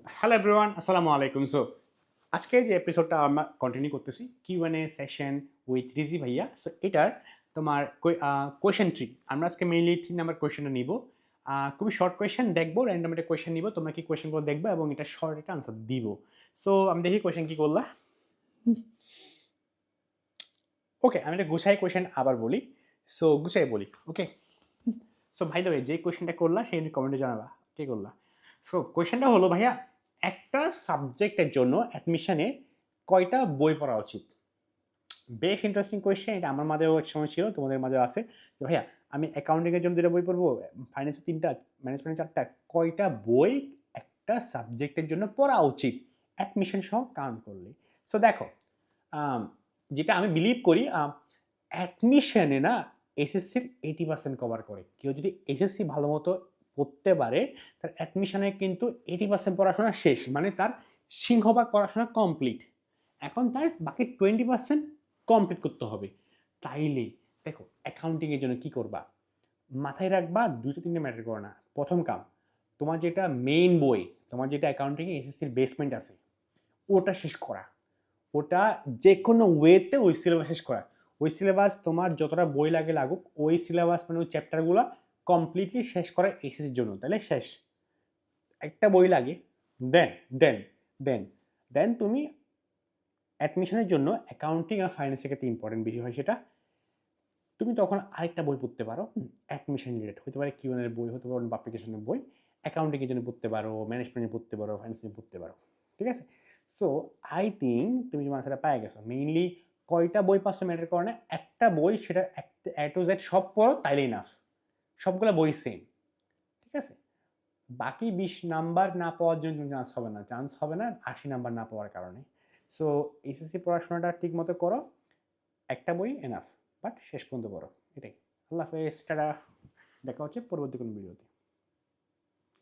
Hello everyone, আসসালামু আলাইকুম। So আজকে যে এপিসোডটা আমরা কন্টিনিউ করতেছি কিউএনএ সেশন উইথ রিজি ভাইয়া। সো এটার তোমার কোয়েশ্চেন ট্রি আমরা আজকে মেইনলি 3 নাম্বার কোয়েশ্চেনটা নিব। খুবই শর্ট কোয়েশ্চেন দেখবো, র্যান্ডম একটা কোয়েশ্চেন নিব, তোমরা কি কোয়েশ্চেনগুলো দেখবে এবং এটা শর্ট একটা আনসার দিব। সো আমি দেখি কোয়েশ্চেন কি করলা। ওকে, আমি একটা গুছাই কোয়েশ্চেন আবার বলি। সো গুছাই বলি, ওকে। সো ভাই দ্য ওয়ে, যে কোয়েশ্চেনটা করলা সেই কমেন্টে জানাবা কে করলা। সো কোয়েশ্চেনটা হলো ভাইয়া, একটা সাবজেক্টের জন্য অ্যাডমিশনে কয়টা বই পড়া উচিত? বেশ ইন্টারেস্টিং কোয়েশ্চেন। এটা আমার মাঝেও এক সময় ছিল, তোমাদের মাঝেও আছে যে ভাইয়া আমি অ্যাকাউন্টিংয়ের জন্য 2টা বই পড়বো, ফাইন্যান্সের 3টা, ম্যানেজমেন্টের 4টা, কয়টা বই একটা সাবজেক্টের জন্য পড়া উচিত অ্যাডমিশন সহ কাউন্ট করলে? সো দেখো, আম, যেটা আমি বিলিভ করি, অ্যাডমিশনে না এসএসসির 80% কভার করে। কেউ যদি এসএসসি ভালো মতো পড়তে পারে, তার অ্যাডমিশনে কিন্তু 80% পড়াশোনা শেষ, মানে তার সিংহভাগ পড়াশোনা কমপ্লিট। এখন তার বাকি 20% কমপ্লিট করতে হবে। তাইলে দেখো, অ্যাকাউন্টিংয়ের জন্য কি করবা, মাথায় রাখবা 2-3টা ম্যাটার করে না। প্রথম কাম, তোমার যেটা মেইন বই, তোমার যেটা অ্যাকাউন্টিংয়ে এসএসসির বেসমেন্ট আছে, ওটা শেষ করা। ওটা যে কোনো ওয়েতে ওই সিলেবাস শেষ করা। ওই সিলেবাস তোমার যতটা বই লাগে লাগুক, ওই সিলেবাস মানে ওই চ্যাপ্টারগুলো কমপ্লিটলি শেষ করা এসএসসির জন্য, তাহলে শেষ। একটা বই লাগে, দেন দেন দেন দেন তুমি অ্যাডমিশনের জন্য অ্যাকাউন্টিং আর ফাইন্যান্সের ক্ষেত্রে ইম্পর্টেন্ট বেশি হয় সেটা, তুমি তখন আরেকটা বই পড়তে পারো অ্যাডমিশন রিলেটেড, হতে পারে কিউএনের বই, হতে পারে অ্যাপ্লিকেশনের বই। অ্যাকাউন্টিংয়ের জন্য পড়তে পারো, ম্যানেজমেন্টে পড়তে পারো, ফাইন্যান্সে পড়তে পারো, ঠিক আছে? সো আই থিঙ্ক তুমি যে মানসারটা পাই গেছো। মেইনলি কয়টা বই পাচ্ছ ম্যাটার করে না, একটা বই সেটা এ টু জেড সব পড়ো তাইলেই নাফ। সবগুলো বই সেম, ঠিক আছে? বাকি 20 নাম্বার না পাওয়ার জন্য চান্স হবে না, চান্স হবে না 80 নাম্বার না পাওয়ার কারণে। সো এসএসসি পড়াশোনাটা ঠিক মতো করো, একটা বই এনাফ, বাট শেষ পর্যন্ত পড়ো, এটাই। আল্লাহ হাফেজ, টাটা। দেখা হচ্ছে পরবর্তী কোনো ভিডিওতে।